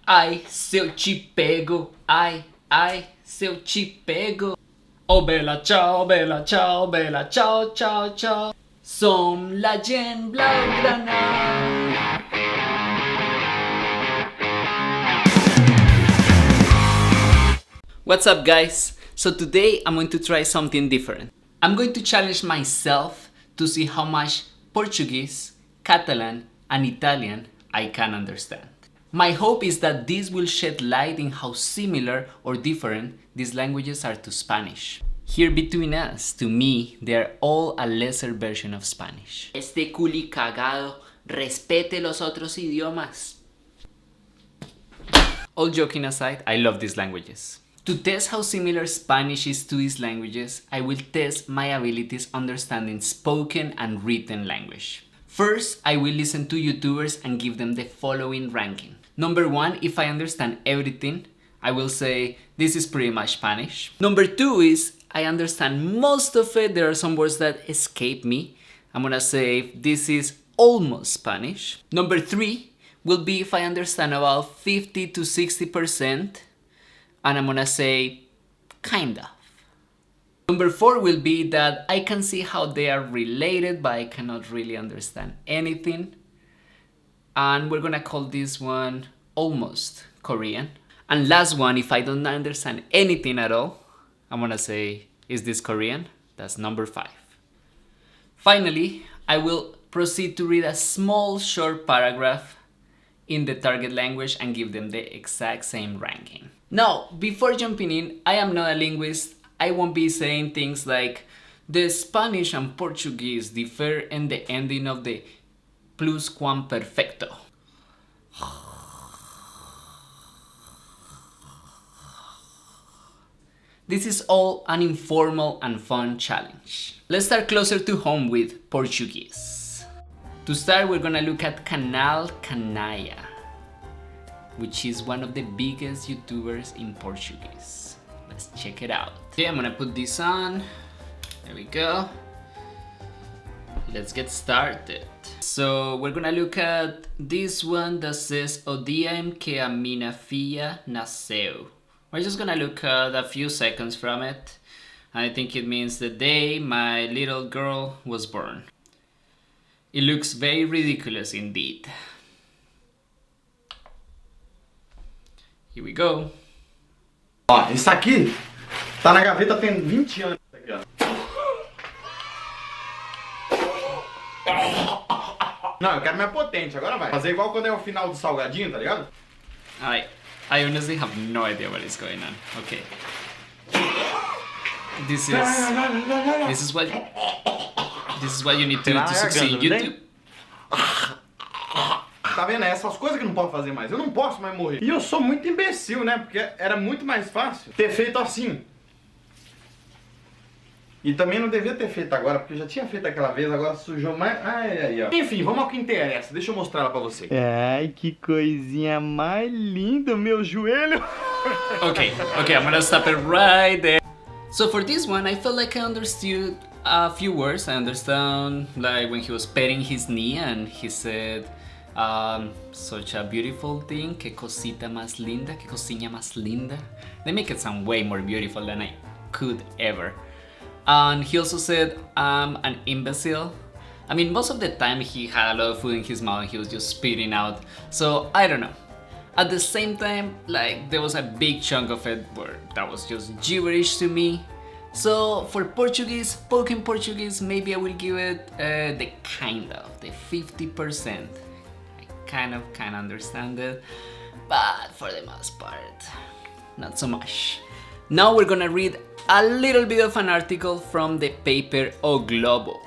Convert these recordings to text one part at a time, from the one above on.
Ai, se eu te pego, ai, se eu te pego. Oh bella ciao, ciao, ciao, ciao. Som la gent blaugrana. What's up guys? So today I'm going to try something different. I'm going to challenge myself to see how much Portuguese, Catalan and Italian I can understand. My hope is that this will shed light in how similar or different these languages are to Spanish. Here between us, to me, they are all a lesser version of Spanish. Este culi cagado, respete los otros idiomas. All joking aside, I love these languages. To test how similar Spanish is to these languages, I will test my abilities understanding spoken and written language. First, I will listen to YouTubers and give them the following ranking. Number 1, if I understand everything, I will say this is pretty much Spanish. Number 2 is I understand most of it. There are some words that escape me. I'm gonna say this is almost Spanish. Number 3 will be if I understand about 50 to 60%. And I'm gonna say kind of. Number 4 will be that I can see how they are related, but I cannot really understand anything. And we're gonna call this one almost Korean. And last one, if I don't understand anything at all, I'm gonna say, is this Korean? That's number 5. Finally, I will proceed to read a small short paragraph in the target language and give them the exact same ranking. Now, before jumping in, I am not a linguist. I won't be saying things like the Spanish and Portuguese differ in the ending of the pluscuamperfecto. This is all an informal and fun challenge. Let's start closer to home with Portuguese. To start, we're gonna look at Canalha, which is one of the biggest YouTubers in Portuguese. Let's check it out. Okay, I'm gonna put this on. There we go. Let's get started. So we're gonna look at this one that says O dia em que a minha filha nasceu. We're just gonna look at a few seconds from it. I think it means the day my little girl was born. It looks very ridiculous indeed. Here we go. Ó, isso aqui tá na gaveta tem 20 anos. Aqui, ó. Não, eu quero mais potente, agora vai. Fazer igual quando é o final do salgadinho, tá ligado? I honestly have no idea what is going on. Okay. This is what you need to succeed. YouTube. Tá vendo? É essas coisas que não pode fazer mais. Eu não posso mais morrer. E eu sou muito imbecil, né? Porque era muito mais fácil ter feito assim. E também não devia ter feito agora, porque eu já tinha feito aquela vez, agora sujou mais. Ai, ó. Enfim, vamos ao que interessa. Deixa eu mostrar ela pra você. Ai, que coisinha mais linda, meu joelho. Okay, I'm gonna stop it right there. So for this one, I felt like I understood a few words. I understand like when he was petting his knee and he said, such a beautiful thing, que cosita más linda, que cosilla más linda. They make it sound way more beautiful than I could ever. And he also said, I'm an imbecile. I mean, most of the time he had a lot of food in his mouth and he was just spitting out. So I don't know. At the same time, like there was a big chunk of it where that was just gibberish to me. So for Portuguese, spoken Portuguese, maybe I will give it the 50%. I kind of understand it, but for the most part, not so much. Now we're gonna read a little bit of an article from the paper O Globo.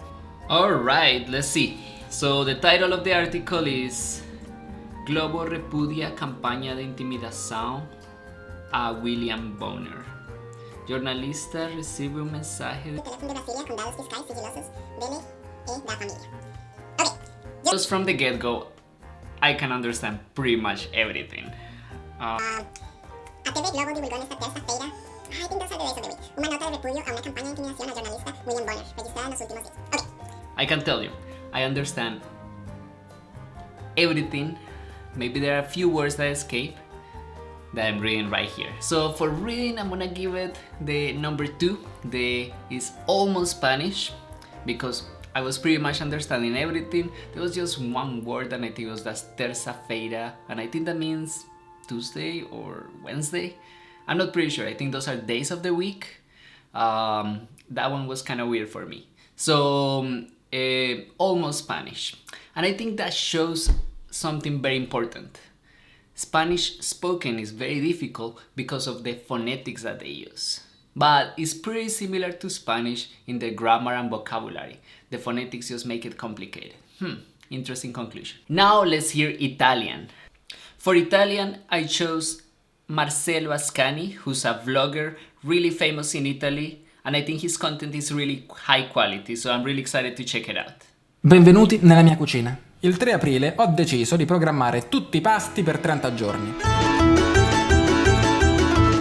Alright, let's see. So the title of the article is Globo repudia campaña de intimidação a William Bonner. Jornalista recibe un mensaje de teléfono de Brasília com dados fiscais sigilosos dele e da família. Okay. Just from the get-go, I can understand pretty much everything. A TV Globo divulgou nesta terça-feira, I think that's how the rest of the week, uma nota de repúdio a uma campanha de intimidação ao jornalista William Bonner, registrada nos últimos dias. Okay. I can tell you, I understand everything. Maybe there are a few words that escape, that I'm reading right here. So for reading, I'm gonna give it the number 2. The is almost Spanish, because I was pretty much understanding everything. There was just one word, and I think it was that's terça-feira, and I think that means Tuesday or Wednesday. I'm not pretty sure. I think those are days of the week. That one was kind of weird for me. So almost Spanish. And I think that shows something very important. Spanish spoken is very difficult because of the phonetics that they use. But it's pretty similar to Spanish in the grammar and vocabulary. The phonetics just make it complicated. Interesting conclusion. Now let's hear Italian. For Italian, I chose Marcello Ascani, who's a vlogger really famous in Italy, and I think his content is really high quality, so I'm really excited to check it out. Benvenuti nella mia cucina. Il 3 aprile ho deciso di programmare tutti i pasti per 30 giorni.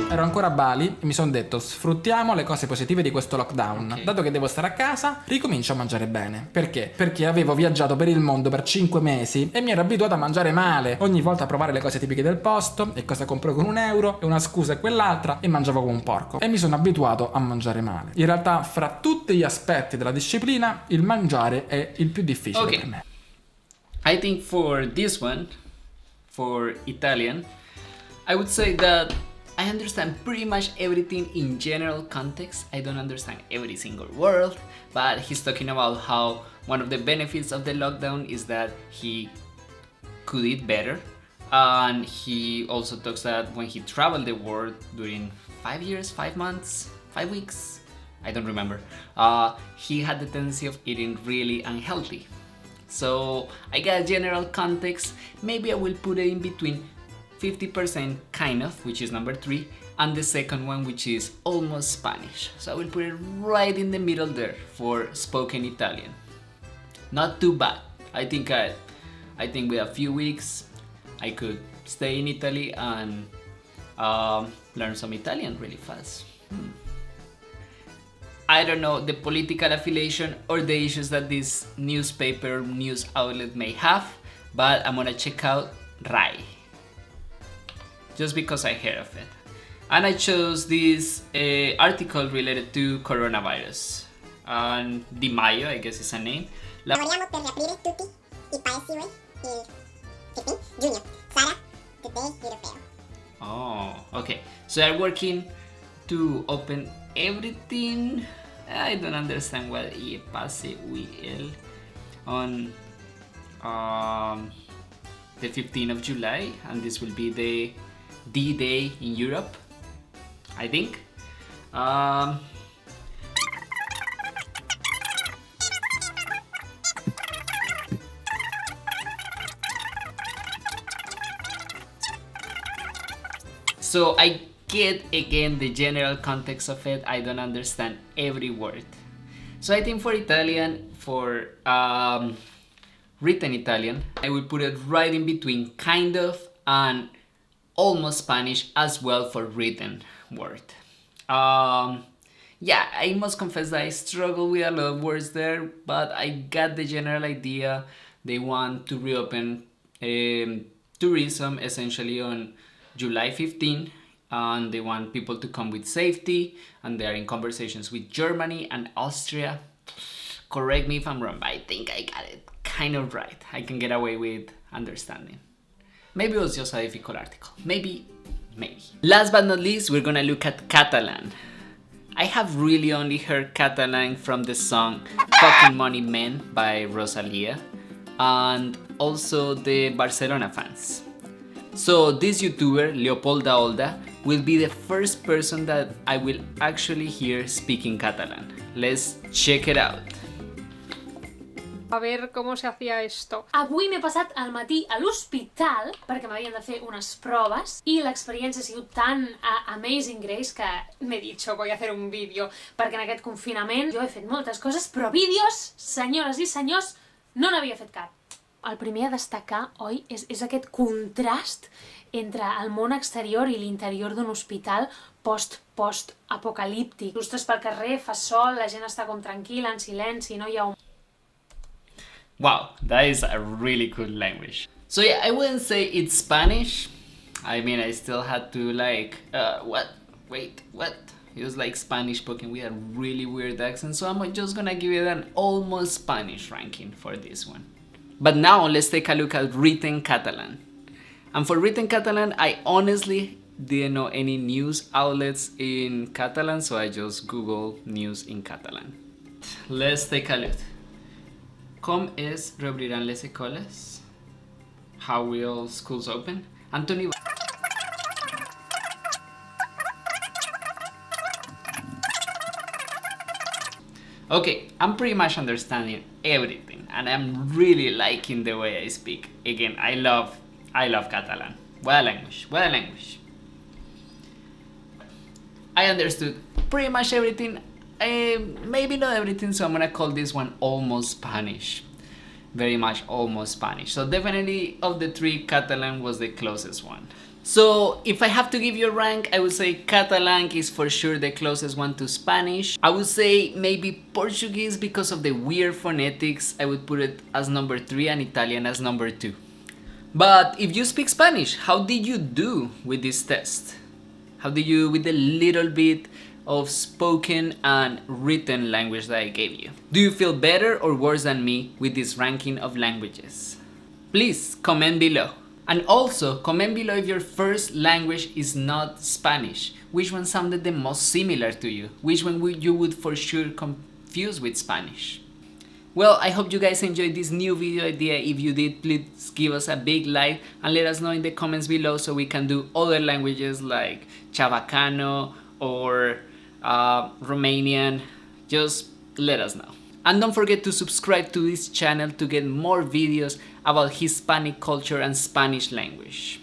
Ero ancora a Bali e mi sono detto sfruttiamo le cose positive di questo lockdown. Okay. Dato che devo stare a casa, ricomincio a mangiare bene. Perché? Perché avevo viaggiato per il mondo per 5 mesi e mi ero abituato a mangiare male. Ogni volta a provare le cose tipiche del posto e cosa compro con €1 e una scusa e quell'altra e mangiavo come un porco. E mi sono abituato a mangiare male. In realtà, fra tutti gli aspetti della disciplina, il mangiare è il più difficile per me. I think for this one, for Italian, I would say that I understand pretty much everything in general context. I don't understand every single word, but he's talking about how one of the benefits of the lockdown is that he could eat better. And he also talks that when he traveled the world during 5 years, 5 months, 5 weeks, I don't remember, he had the tendency of eating really unhealthy. So I got a general context. Maybe I will put it in between 50% kind of, which is number 3, and the second one, which is almost Spanish. So I will put it right in the middle there for spoken Italian. Not too bad. I think with a few weeks I could stay in Italy and learn some Italian really fast. I don't know the political affiliation or the issues that this newspaper news outlet may have, but I'm gonna check out RAI just because I heard of it. And I chose this article related to coronavirus. And Di Maio, I guess is a name. Lavoriamo per riaprire tutti i paesi UE il 15 giugno. Sarà the day europeo. Oh, okay. So they're working to open everything. I don't understand what I passe UL on the 15th of July, and this will be the D-Day in Europe, I think. So I get again the general context of it. I don't understand every word. So I think for Italian, for written Italian, I will put it right in between kind of and almost Spanish as well for written word. Yeah, I must confess that I struggle with a lot of words there, but I got the general idea. They want to reopen tourism essentially on July 15, and they want people to come with safety, and they are in conversations with Germany and Austria. Correct me if I'm wrong, but I think I got it kind of right. I can get away with understanding. Maybe it was just a difficult article. Maybe. Last but not least, we're gonna look at Catalan. I have really only heard Catalan from the song Fucking Money Men by Rosalia, and also the Barcelona fans. So this YouTuber, Leopolda Olda, will be the first person that I will actually hear speaking Catalan. Let's check it out. A ver com se hacía esto. Avui m'he passat al matí a l'hospital perquè m'havien de fer unes proves i l'experiència ha sigut tan amazing grace que m'he dit, voy a hacer un vídeo, perquè en aquest confinament jo he fet moltes coses, però vídeos, senyores i senyors, no n'havia fet cap. El primer a destacar, oi, és aquest contrast entre el món exterior i l'interior d'un hospital post-apocalíptic. Tu estàs pel carrer, fa sol, la gent està com tranquil·la, en silenci, no hi ha un... Wow, that is a really cool language. So yeah, I wouldn't say it's Spanish. I mean, I still had to like, what? Wait, what? It was like Spanish spoken with a really weird accent, so I'm just gonna give it an almost Spanish ranking for this one. But now let's take a look at written Catalan. And for written Catalan, I honestly didn't know any news outlets in Catalan, so I just googled news in Catalan. Let's take a look. Com es reabrirán les escolas? How will schools open? Anthony. Okay, I'm pretty much understanding everything, and I'm really liking the way I speak. Again, I love Catalan. What a language, what a language. I understood pretty much everything. Maybe not everything, so I'm gonna call this one almost Spanish. Very much almost Spanish. So definitely of the three, Catalan was the closest one. So if I have to give you a rank, I would say Catalan is for sure the closest one to Spanish. I would say maybe Portuguese because of the weird phonetics. I would put it as number 3 and Italian as number 2. But if you speak Spanish, how did you do with this test? How did you with the little bit of spoken and written language that I gave you? Do you feel better or worse than me with this ranking of languages? Please comment below. And also comment below if your first language is not Spanish. Which one sounded the most similar to you? Which one you would for sure confuse with Spanish? Well, I hope you guys enjoyed this new video idea. If you did, please give us a big like and let us know in the comments below so we can do other languages like Chavacano or Romanian. Just let us know. And don't forget to subscribe to this channel to get more videos about Hispanic culture and Spanish language.